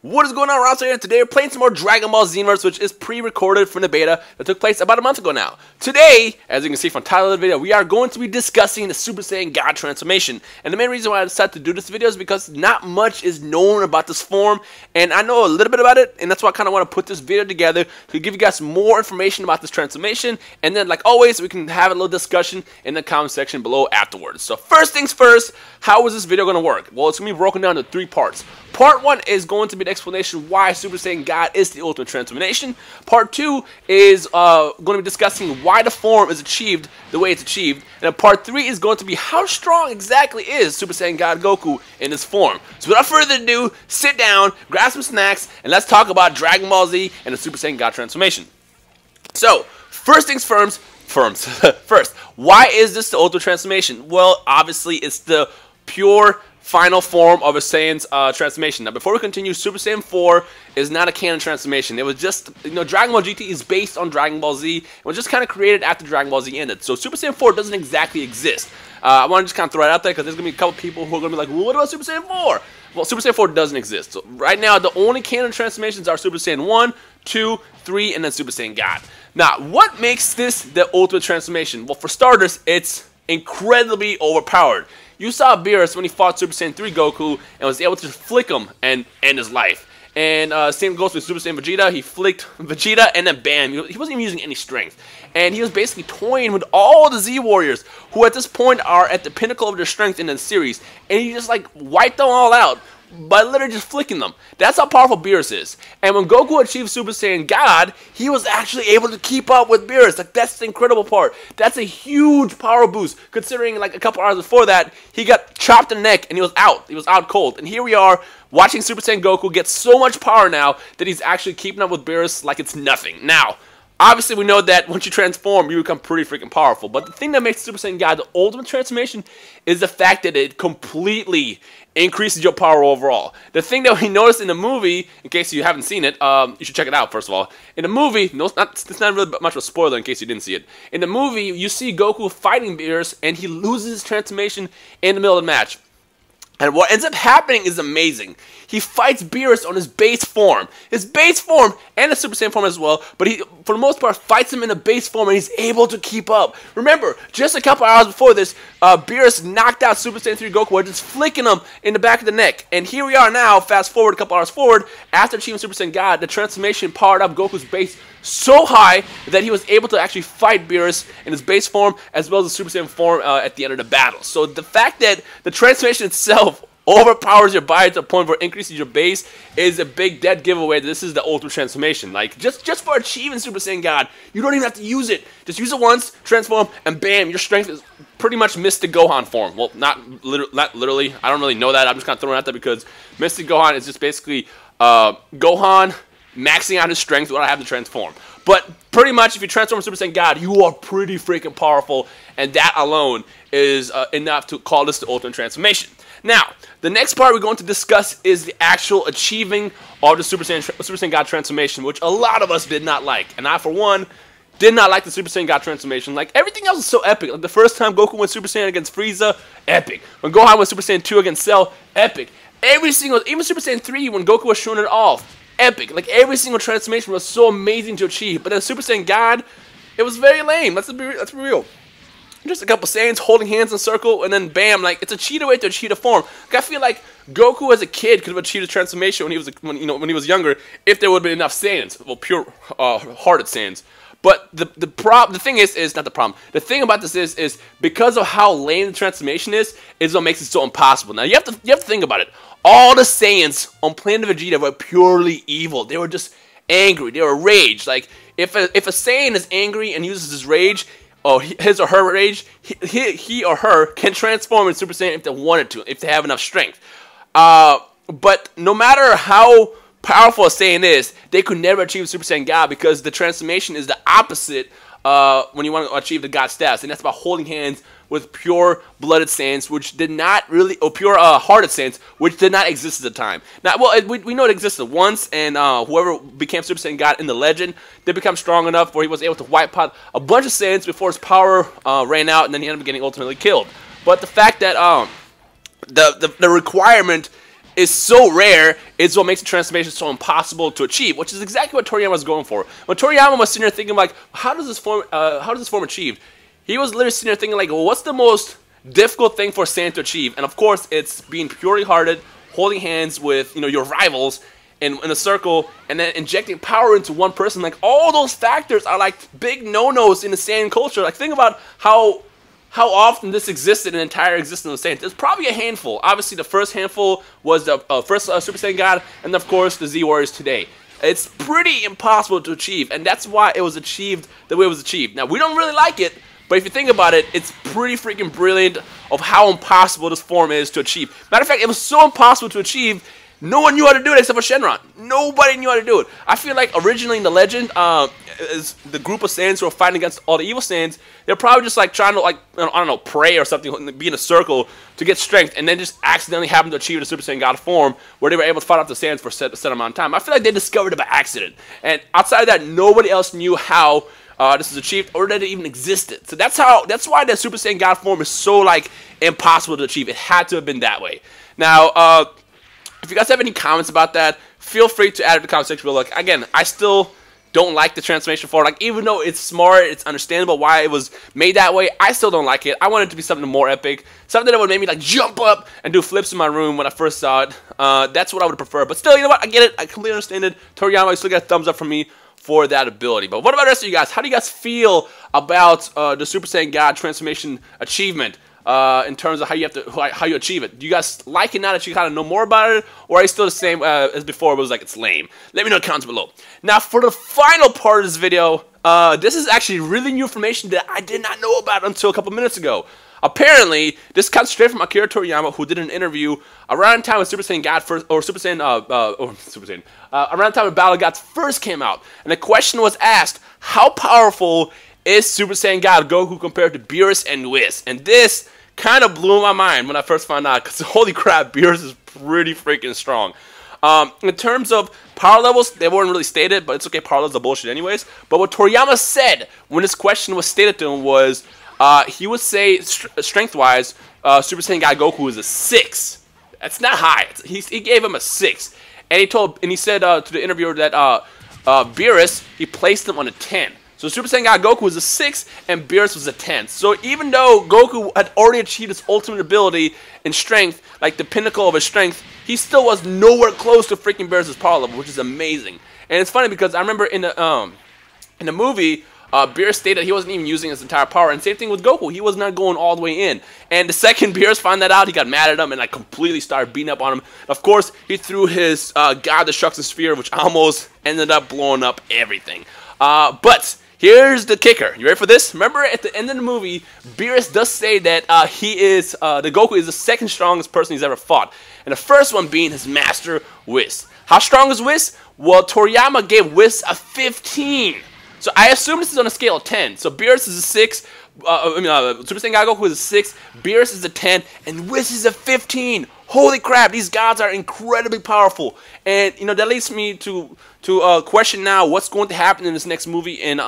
What is going on, Rhymestyle here? Today we're playing some more Dragon Ball Xenoverse, which is pre-recorded from the beta that took place about a month ago now. Today, as you can see from the title of the video, we are going to be discussing the Super Saiyan God transformation. And the main reason why I decided to do this video is because not much is known about this form, and I know a little bit about it, and that's why I kind of want to put this video together to give you guys more information about this transformation, and then, like always, we can have a little discussion in the comment section below afterwards. So first things first, how is this video going to work? Well, it's going to be broken down into 3 parts. Part 1 is going to be the explanation why Super Saiyan God is the ultimate transformation. Part 2 is going to be discussing why the form is achieved the way it's achieved. And then Part 3 is going to be how strong exactly is Super Saiyan God Goku in this form. So without further ado, sit down, grab some snacks, and let's talk about Dragon Ball Z and the Super Saiyan God transformation. So, first things first, why is this the ultimate transformation? Well, obviously it's the pure final form of a Saiyan's transformation. Now, before we continue, Super Saiyan 4 is not a canon transformation. It was just, Dragon Ball GT is based on Dragon Ball Z. It was just kind of created after Dragon Ball Z ended. So Super Saiyan 4 doesn't exactly exist. I want to just kind of throw it out there because there's going to be a couple people who are going to be like, well, what about Super Saiyan 4? Well, Super Saiyan 4 doesn't exist. So right now, the only canon transformations are Super Saiyan 1, 2, 3, and then Super Saiyan God. Now, what makes this the ultimate transformation? Well, for starters, it's incredibly overpowered. You saw Beerus when he fought Super Saiyan 3 Goku and was able to flick him and end his life. And same goes with Super Saiyan Vegeta. He flicked Vegeta and then bam, he wasn't even using any strength. And he was basically toying with all the Z Warriors who at this point are at the pinnacle of their strength in the series. And he just like wiped them all out by literally just flicking them. That's how powerful Beerus is. And when Goku achieved Super Saiyan God, he was actually able to keep up with Beerus. Like, that's the incredible part. That's a huge power boost, considering like a couple hours before that, he got chopped in the neck and he was out. He was out cold. And here we are, watching Super Saiyan Goku get so much power now that he's actually keeping up with Beerus like it's nothing. Now, obviously, we know that once you transform, you become pretty freaking powerful. But the thing that makes Super Saiyan God the ultimate transformation is the fact that it completely increases your power overall. The thing that we noticed in the movie, in case you haven't seen it, you should check it out, first of all. In the movie, it's not really much of a spoiler in case you didn't see it. In the movie, you see Goku fighting Beerus, and he loses his transformation in the middle of the match. And what ends up happening is amazing. He fights Beerus on his base form. His base form and the Super Saiyan form as well, but he, for the most part, fights him in a base form and he's able to keep up. Remember, just a couple hours before this, Beerus knocked out Super Saiyan 3 Goku by just flicking him in the back of the neck. And here we are now, fast forward a couple hours forward, after achieving Super Saiyan God, the transformation powered up Goku's base so high that he was able to actually fight Beerus in his base form as well as the Super Saiyan form at the end of the battle. So the fact that the transformation itself overpowers your body to the point where it increases your base is a big dead giveaway that this is the ultimate transformation. Like, just for achieving Super Saiyan God, you don't even have to use it. Just use it once, transform, and bam, your strength is pretty much Mystic Gohan form. Well, not literally. I don't really know that. I'm just kind of throwing it out there because Mystic Gohan is just basically Gohan maxing out his strength without having to transform. But pretty much, if you transform Super Saiyan God, you are pretty freaking powerful, and that alone is enough to call this the ultimate transformation. Now, the next part we're going to discuss is the actual achieving of the Super Saiyan God transformation, which a lot of us did not like. And I, for one, did not like the Super Saiyan God transformation. Like, everything else is so epic. Like, the first time Goku went Super Saiyan against Frieza, epic. When Gohan went Super Saiyan 2 against Cell, epic. Even Super Saiyan 3, when Goku was showing it off, epic. Like, every single transformation was so amazing to achieve. But then Super Saiyan God, it was very lame. Let's be real. Just a couple Saiyans holding hands in a circle, and then bam, like, it's a cheetah way to achieve a form. Like, I feel like Goku as a kid could have achieved a transformation when he was younger if there would have been enough Saiyans, well, pure hearted Saiyans. But the thing is not the problem. The thing about this is because of how lame the transformation is what makes it so impossible. Now you have to think about it. All the Saiyans on Planet Vegeta were purely evil. They were just angry. They were rage. Like, if a Saiyan is angry and uses his rage, or his or her rage, he or her can transform in Super Saiyan if they wanted to, if they have enough strength. But no matter how powerful a Saiyan is, they could never achieve Super Saiyan God because the transformation is the opposite when you want to achieve the God status, and that's about holding hands with pure-blooded Saiyans, which did not really, or pure-hearted Saiyans, which did not exist at the time. Now, well, we know it existed once, and whoever became Super Saiyan God in the legend did become strong enough where he was able to wipe out a bunch of Saiyans before his power ran out, and then he ended up getting ultimately killed. But the fact that the requirement is so rare is what makes the transformation so impossible to achieve, which is exactly what Toriyama was going for. When Toriyama was sitting there thinking like, how does this form achieved? He was literally sitting there thinking like, well, what's the most difficult thing for Saiyan to achieve? And of course, it's being purely hearted, holding hands with your rivals in a circle, and then injecting power into one person. Like, all those factors are like big no-nos in the Saiyan culture. Like, think about how often this existed in the entire existence of the Saiyans. There's probably a handful. Obviously, the first handful was the first Super Saiyan God, and of course, the Z Warriors today. It's pretty impossible to achieve, and that's why it was achieved the way it was achieved. Now, we don't really like it, but if you think about it, it's pretty freaking brilliant of how impossible this form is to achieve. Matter of fact, it was so impossible to achieve, no one knew how to do it except for Shenron. Nobody knew how to do it. I feel like originally in the legend, is the group of Saiyans who are fighting against all the evil Saiyans, they're probably just like trying to, like, I don't know, pray or something, be in a circle to get strength, and then just accidentally happened to achieve the Super Saiyan God form where they were able to fight off the Saiyans for a set amount of time. I feel like they discovered it by accident. And outside of that, nobody else knew how this is achieved, or that it even existed. So that's why the Super Saiyan God form is so, like, impossible to achieve. It had to have been that way. Now, if you guys have any comments about that, feel free to add it to the comment section below. Like, again, I still don't like the transformation form. Like, even though it's smart, it's understandable why it was made that way, I still don't like it. I want it to be something more epic, something that would make me like jump up and do flips in my room when I first saw it. That's what I would prefer. But still, you know what? I get it. I completely understand it. Toriyama, you still got a thumbs up from me for that ability. But what about the rest of you guys? How do you guys feel about the Super Saiyan God transformation achievement? In terms of how you achieve it. Do you guys like it now that you kind of know more about it, or are you still the same as before? It was like it's lame. Let me know in the comments below. Now, for the final part of this video, this is actually really new information that I did not know about until a couple minutes ago. Apparently, this comes straight from Akira Toriyama, who did an interview around the time when Super Saiyan God first, or Super Saiyan, around the time when Battle of Gods first came out, and the question was asked: how powerful is Super Saiyan God Goku compared to Beerus and Whis? And this kind of blew my mind when I first found out, because holy crap, Beerus is pretty freaking strong. In terms of power levels, they weren't really stated, but it's okay, power levels are bullshit anyways. But what Toriyama said when this question was stated to him was, he would say, strength-wise, Super Saiyan God Goku is a 6. That's not high. He gave him a 6. And he said to the interviewer that Beerus, he placed him on a 10. So Super Saiyan God Goku was a 6, and Beerus was a 10. So even though Goku had already achieved his ultimate ability in strength, like the pinnacle of his strength, he still was nowhere close to freaking Beerus' power level, which is amazing. And it's funny because I remember in the movie, Beerus stated he wasn't even using his entire power, and same thing with Goku. He was not going all the way in. And the second Beerus found that out, he got mad at him and like completely started beating up on him. Of course, he threw his God Destruction Sphere, which almost ended up blowing up everything. But here's the kicker. You ready for this? Remember at the end of the movie, Beerus does say that the Goku is the second strongest person he's ever fought. And the first one being his master, Whis. How strong is Whis? Well, Toriyama gave Whis a 15. So I assume this is on a scale of 10. So Beerus is a 6, Super Saiyan God Goku is a 6, Beerus is a 10, and Whis is a 15. Holy crap, these gods are incredibly powerful. And, that leads me to question now what's going to happen in this next movie in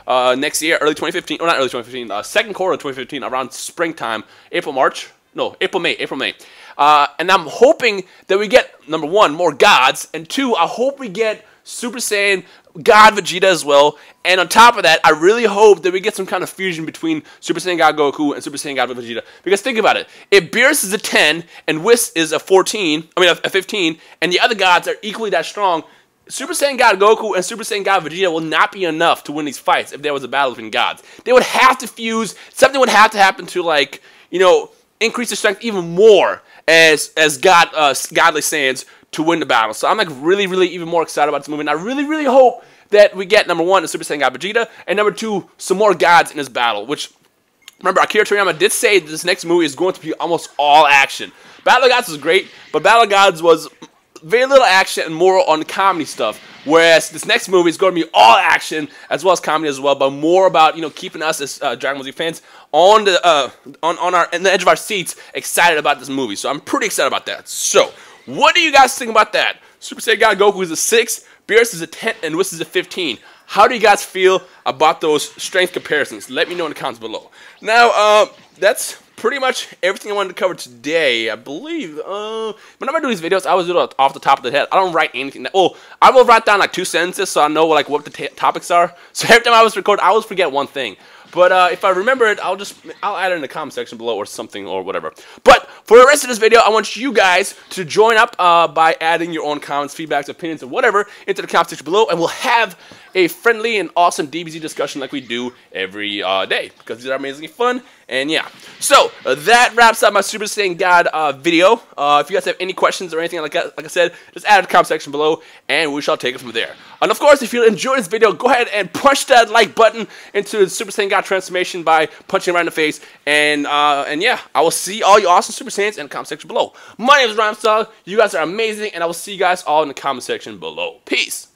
next year, early 2015, or not early 2015, second quarter of 2015, around springtime, April, May. And I'm hoping that we get, number one, more gods, and two, I hope we get Super Saiyan God Vegeta as well. And on top of that, I really hope that we get some kind of fusion between Super Saiyan God Goku and Super Saiyan God Vegeta. Because think about it, if Beerus is a 10 and Whis is a 15, and the other gods are equally that strong, Super Saiyan God Goku and Super Saiyan God Vegeta will not be enough to win these fights if there was a battle between gods. They would have to fuse, something would have to happen to, like, increase their strength even more as godly Saiyans to win the battle. So I'm like really even more excited about this movie, and I really hope that we get, number one, the Super Saiyan God Vegeta, and number two, some more gods in this battle, which, remember, Akira Toriyama did say that this next movie is going to be almost all action. Battle of Gods was great, but Battle of Gods was very little action and more on the stuff, whereas this next movie is going to be all action as well as comedy as well, but more about, keeping us as Dragon Ball Z fans on the edge of our seats excited about this movie. So I'm pretty excited about that. So what do you guys think about that? Super Saiyan God Goku is a 6, Beerus is a 10, and Whis is a 15. How do you guys feel about those strength comparisons? Let me know in the comments below. Now, that's pretty much everything I wanted to cover today. I believe, whenever I do these videos, I always do it off the top of the head. I don't write anything. Well, I will write down like 2 sentences so I know like what the topics are. So every time I was recording, I always forget one thing. But if I remember it, I'll add it in the comment section below or something or whatever. But for the rest of this video, I want you guys to join up by adding your own comments, feedbacks, opinions, or whatever into the comment section below, and we'll have a friendly and awesome DBZ discussion like we do every day, because these are amazingly fun. And yeah, so that wraps up my Super Saiyan God video. If you guys have any questions or anything like that, like I said, just add it in the comment section below, and we shall take it from there. And of course, if you enjoyed this video, go ahead and punch that like button into the Super Saiyan God transformation by punching it right in the face. And yeah, I will see all you awesome Super Saiyans in the comment section below. My name is Rhymestyle. You guys are amazing, and I will see you guys all in the comment section below. Peace.